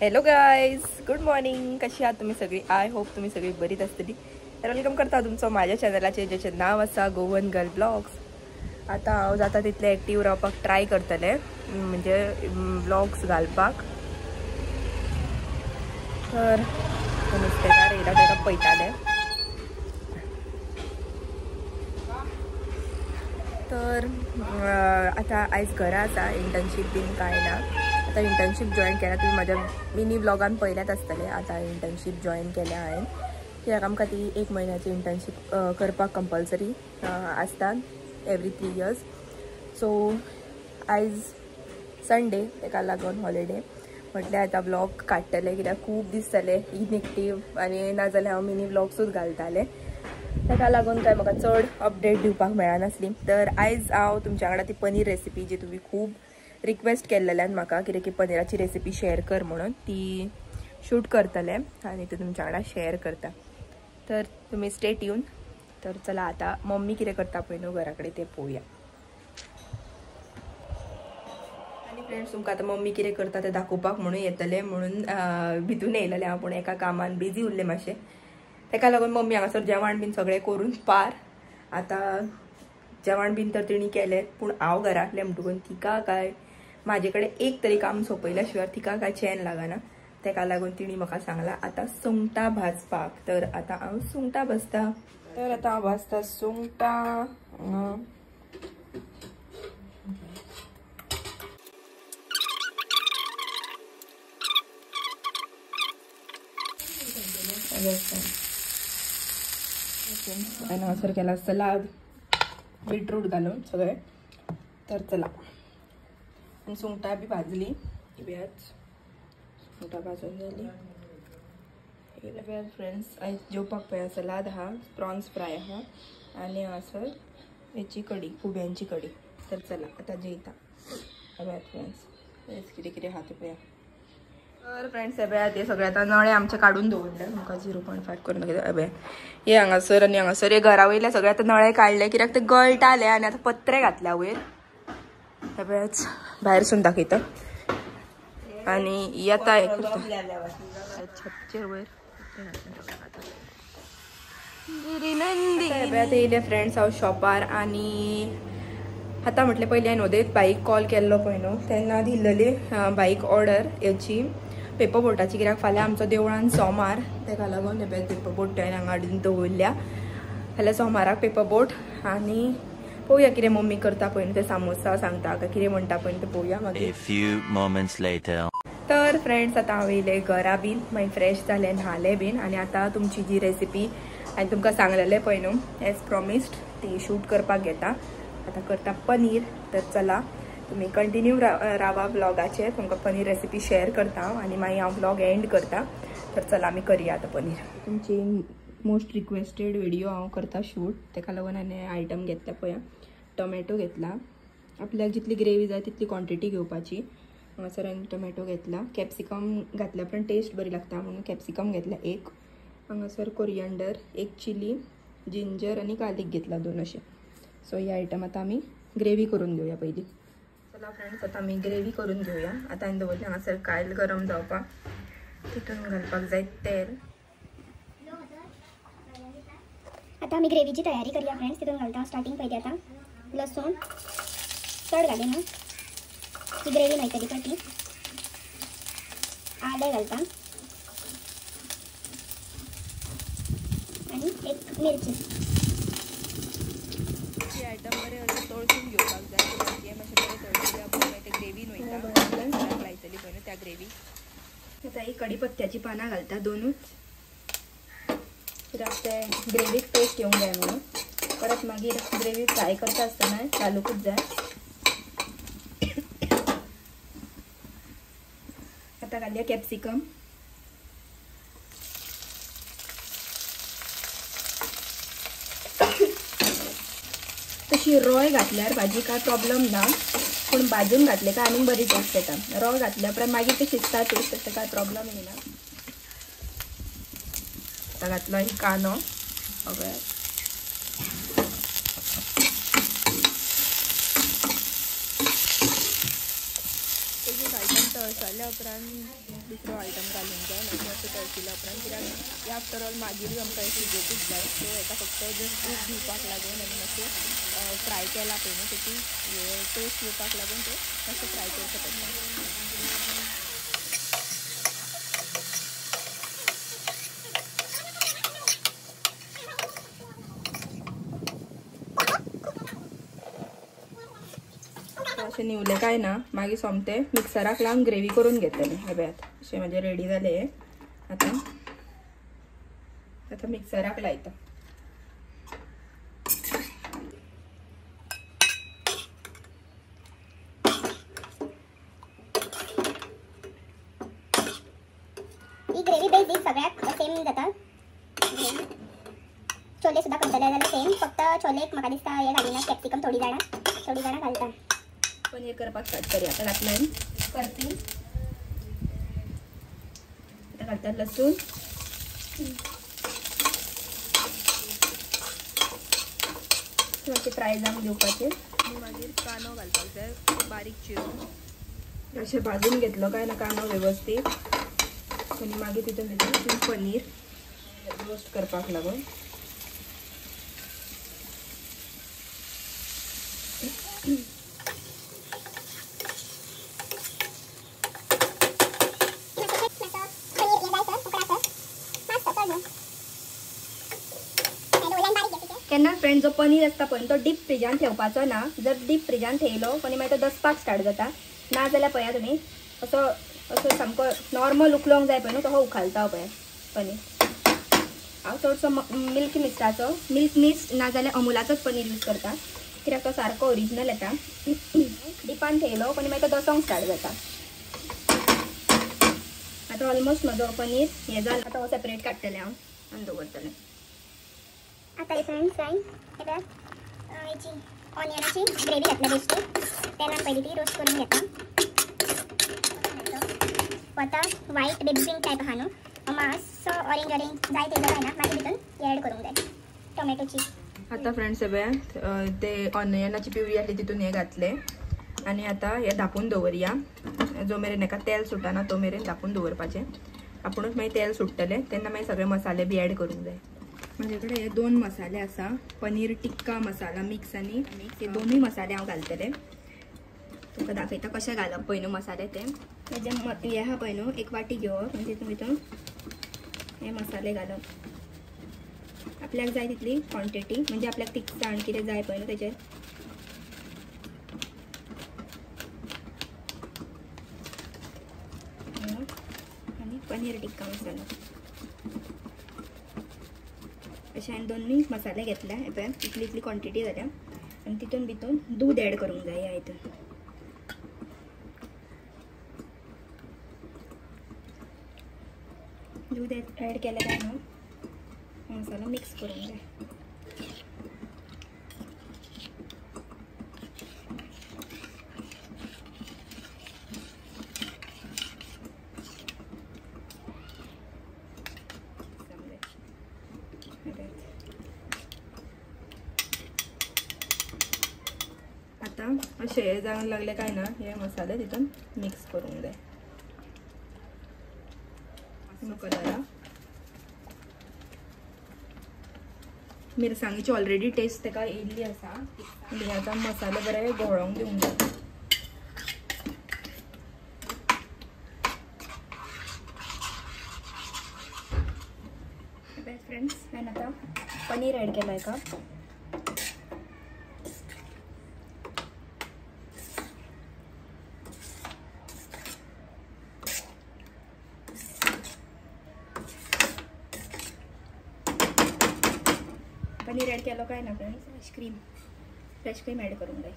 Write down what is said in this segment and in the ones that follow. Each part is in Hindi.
Hello guys, good morning. कशी आहात तुम्ही सगळी? आय होप तुम्ही सगळी बरीच असतली. तर वेलकम करता तुमचं माझ्या चॅनलाचे ज्याचे नाव असा गोवन गर्ल ब्लॉग्स. आता हांव जाता तितले ॲक्टिव्ह रावपाक ट्राय करतले, म्हणजे ब्लॉग्स घालपाक. तर नुस्तेकार येयला तेका पळयताले. तर आता आयज घरा आसा, इंटर्नशीप बीन कांय ना. आता इंटर्नशीप जॉईन केल्या, तुम्ही माझ्या मिनी ब्लॉगान पळयल्यात आसतले. आता इंटर्नशीप जॉईन केल्या हांवें. कित्याक आमकां ती 1 म्हयन्याची इंटर्नशीप करपाक कंपल्सरी आसता एवरी 3 years. सो आयज संडे, तेका लागून हॉलिडे म्हटल्यार आतां ब्लॉग काडटले, कित्याक खूब दीस जाले इनएक्टीव, आनी नाजाल्यार हांव मिनी ब्लॉग्सूच घालताले. ताका लागून काय म्हाका चड अपडेट दिवपाक मेळनासली. तर आयज हांव तुमच्या वांगडा ती पनीर रेसिपी जी तुमी खूब रिक्वेस्ट केल्लेल्यान म्हाका, कितें की पनीराची रेसिपी शेअर कर म्हणून, ती शूट करतले आनी ती तुमच्या वांगडा शेअर करता. तर तुमी स्टे ट्यून. तर चला आता मम्मी कितें करता पळय न्हू घरा कडेन तें पळोवया. आनी फ्रेंड्स, तुमकां आतां मम्मी कितें करता तें दाखोवपाक म्हणून येतलें, म्हणून भितून येयलेलें हांव, पूण एका कामान बिजी उरलें मातशें. तेका लागून मम्मी हांगासर जेवण बीन सगळें करून पार. आतां जेवण बीन तर तिणी केलें, पूण हांव घरांतलें म्हणटकून तिका काय म्हाजे कडेन एक तरी काम सोंपयल्या शिवाय तिका काय चॅन लागना. तेका लागून तिणी म्हाका सांगलां आतां सुंगटां भाजपाक. तर आतां हांव सुंगटां भाजता. तर आतां हांव भाजता सुंगटां. आणि हांगासर केला सलाद बीटरूट घालून सगळे. तर चला, आणि सुंगटां बी भाजली. बेज सुंगटां भाजून जाली. बेज फ्रेंड्स, आयज जेवपाक पळय सलाद आहा, प्रॉन्स फ्राय आहा, आनी हांगासर हेची कडी, खुब्यांची कडी. तर चला आता जेयता. बेज फ्रेंड्स, कितें कितें आहा तें पळया. तर फ्रेंड्स, हे ते सगळे आता नळे आमचे काढून दवरले. म्हाका 0.5 करून दाखयता. हे हांगासर आनी हांगासर हे घरा वयले सगळे आता नळे काढले, कित्याक ते गळटाले आनी आता पत्रे घातल्या वयर. हेच भायरसून दाखयता. आनी येता हे करता छतचेर वयर येयले. फ्रेंड्स, हांव शॉपार. आनी आतां म्हटलें पयलीं हांवें उदयत बाईक कॉल केल्लो पळय न्हू, तेन्ना दिल्लली बाईक ऑर्डर हेची पेपर बोटाची, कित्याक फाल्यां आमचो देवळान सोमार. तेका लागून हे पेपर बोट हांवें हांगा हाडून दवरल्या. फाल्यां सोमाराक पेपर बोट. आनी पळोवया कितें मम्मी करता पळय ते सामोसा सांगता काय कितें म्हणटा पळय ते पळोवया मागीर. तर फ्रेंड्स, आतां हांव येयलें घरा बीन, मागीर फ्रेश जालें, न्हालें बीन. आनी आतां तुमची जी रेसिपी हांवें तुमकां सांगलेलें पळय न्हू, एज प्रॉमिस्ड ती शूट करपाक घेता. आतां करता पनीर. तर चला तुम्ही कंटिन्यू रावा ब्लॉगाचेर. तुमकां पनीर रेसिपी शेअर करता हांव, आनी मागीर हांव ब्लॉग एंड करता. तर चला आमी करया आतां पनीर. तुमची मोस्ट रिक्वेस्टेड व्हिडिओ हांव करता शूट, तेका लागून हांवें आयटम घेतला पळया. टोमॅटो घेतला, आपल्याक जितली ग्रेवी जाय तितली क्वॉन्टिटी घेवपाची. हांगासर हांवें टोमॅटो घेतला. कॅप्सिकम घातल्या पण टेस्ट बरी लागता म्हणून कॅप्सिकम घेतला 1. हांगासर कोरियंडर 1, चिली, जिंजर आनी गार्लीक घेतला 2 अशें. सो ही आयटम आतां आमी ग्रेवी करून घेवया पयलीं. चला फ्रेंड्स, आतां आमी ग्रेवी करून घेवया. आतां हांवें दवरलें हांगासर कायल गरम जावपाक. तितून घालपाक जाय तेल. आता आमी ग्रेवीची तयारी करूया फ्रेंड्स. तितून घालता स्टार्टिंग पयलीं आतां लसूण चड घालीना, ही ग्रेवी मेळटली पळय ती. आलें घालता आनी 1 मिरची. ही आयटम बरें अशें तळसून घेवपाक जाय, हे मातशें बरें तळसले आपण मागीर ते ग्रेवीन वयता. लायतली पळय त्या ग्रेवी. आतां ही कढीपत्त्याची पानां घालता 2च, कित्याक ते ग्रेवीक टेस्ट येवंक जाय म्हणून. परत मागीर ग्रेवी फ्राय करता आसतना घालूंकूच जाय. आतां घालया कॅप्सिकम. तशी रॉय घातल्यार भाजी काय प्रॉब्लेम ना, पूण भाजून घातले काय आनीक बरी टेस्ट येता. रॉय घातल्या उपरांत मागीर ते शिजता टेस्ट, तशें काय प्रॉब्लेम येना. आतां घातलो ही कांदो सगळ्याक. एक आयटम तळसल्या उपरांत दुसरो आयटम घालूंक जाय मागीर अशें तळशिल्या उपरांत कित्याक आफ्टर ऑल मागीर आमकां शिजोवपूच जाय सो हेका फक्त जस्ट दूध दिवपाक लागून आनी मातशें फ्राय केला पळय न्हू तेची टेस्ट येवपाक लागून ते मातशें फ्राय करचें पडटा. अशें निवले काय ना मागीर सोमते मिक्सराक लावन ग्रेवी करून घेतले हे पळयात अशें म्हाजे रेडी जाले. आता मिक्सराक लायता. ही ग्रेवी बेसिक सगळ्याक सेम जाता. छोले सुद्धा करतले जाल्यार सेम फक्त छोलेक म्हाका दिसता हे घालिना कॅप्सिकम थोडी जाणां घालता. पनीर करपाक स्टार्ट करूया. आता घातलें करपी आता घालतात लसूण मातशें फ्राय जावंक दिवपाचें आनी मागीर कांदो घालपाक जाय बारीक चिरून अशें भाजून घेतलो काय ना कांदो वेवस्थीत आनी मागीर तितून पनीर रोस्ट करपाक लागून केन्ना फ्रेंड जो पनीर आसता पळय तो डीप फ्रिजान ठेवपाचो ना. जर डीप फ्रिजान ठेयलो पनीर मागीर तो दसपाक स्टार्ट जाता. ना जाल्यार पळया तुमी असो सामको नॉर्मल उखलोंक जाय पळय न्हू तसो उखलता पळय पनीर. हांव चडसो मिल्क मिस्ट ना जाल्यार अमुलाचोच पनीर यूज करता कित्याक तो सारको ओरिजिनल येता. डिपान ठेयलो पनीर मागीर तो दसोंक स्टार्ट जाता. आतां ऑलमोस्ट म्हजो पनीर हें जालें. आतां हो सेपरेट काडटलें हांव आनी दवरतलें. आता फ्रेंड्स फ्राय हे बघा हेची ऑनियनाची ग्रेवी घातल्या बेश्टी तेलान पयली ती रोस्ट करून घेता. आता व्हाईट बेबी पिंक टायप आहा न्हू मातसो ऑरेंज जाय तेजो जायना मागीर तितून ऍड करूंक जाय टोमॅटोची. आता फ्रेंड्स हे ते ऑनियनाची पिवरी आसली तितून हे घातले आनी आता हे धापून दवरया. जो मेरेन हेका तेल सुटना तो मेरेन धापून दवरपाचें. आपुणूच मागीर तेल सुट्टले तेन्ना मागीर सगळे मसाले बी ऍड करूंक जाय. माझे कडेन हे 2 मसाले आसा पनीर टिक्का मसाला मिक्स आनी हे दोनूय मसाले हांव घालतले. तुमकां दाखयता कशें घालप पळय न्हू मसाले ते. हे आहा पळय न्हू एक वाटी घेवप आनी तितून हे मसाले घालप. आपल्याक जाय तितली क्वॉन्टिटी म्हणजे आपल्याक तिखसाण कितें जाय पळय न्हू तेचेर आनी पनीर टिक्का मसाला अशें हांवें दोनूय मसाले घेतल्या. हे पळय इतली क्वॉन्टिटी जाल्या आनी तितून भितर दूद ऍड करूंक जाय ह्या हितून. दूद ऍड केलें काय न्हू मसालो मिक्स करूंक जाय. आता अशें जावंक लागले काय ना हे मसाले तितून मिक्स करूंक जाय. कलरा मिरसांगेची ऑलरेडी टेस्ट तेका येयल्ली आसा आनी आतां मसाले बरे घोळोंक दिवंक जाय. फ्रेंड्स हांवें आतां पनीर ऍड केला एका. पनीर ऍड केलो काय ना फ्रेंड्स फ्रेश क्रीम ऍड करूंक जाय.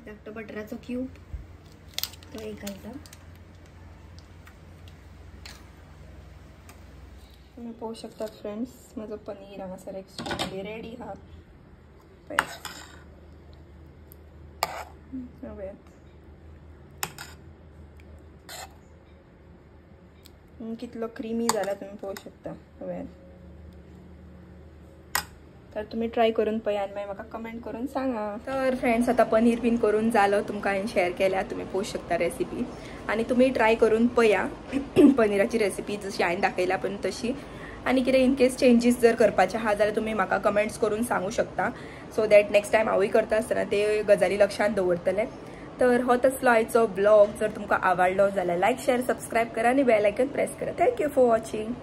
धाकटो बटराचो क्यूब तो एक घालता. तुम्ही पाहू शकता फ्रेंड्स, माझं पनीर हांगासर एक्स्ट्रा रेडी हा कितलो क्रीमी झाला तुम्ही पाहू शकता हव्यात. तर तुम्ही ट्राय करून पळया आणि म्हाका कमेंट करून सांगा. तर फ्रेंड्स आता पनीर बीन करून झालं, तुमकां हांवें शेअर केल्या, तुम्ही पोवू शकता रेसिपी आणि तुम्ही ट्राय करून पळया पनीराची रेसिपी जशी हांवें दाखयल्या पण तशी. आणि कितें इन केस चेंजीस जर करपाचे आहा जाल्यार तुम्ही म्हाका कमेंट्स करून सांगू शकता, सो दॅट नेक्स्ट टायम हांवूय करता आसतना ते गजाली लक्षांत दवरतले. तर हो तसलो आयचो ब्लॉग जर तुमकां आवडलो जाल्यार लायक शेअर सबस्क्राईब करा आणि बेल आयकन प्रेस करा. Thank you for watching.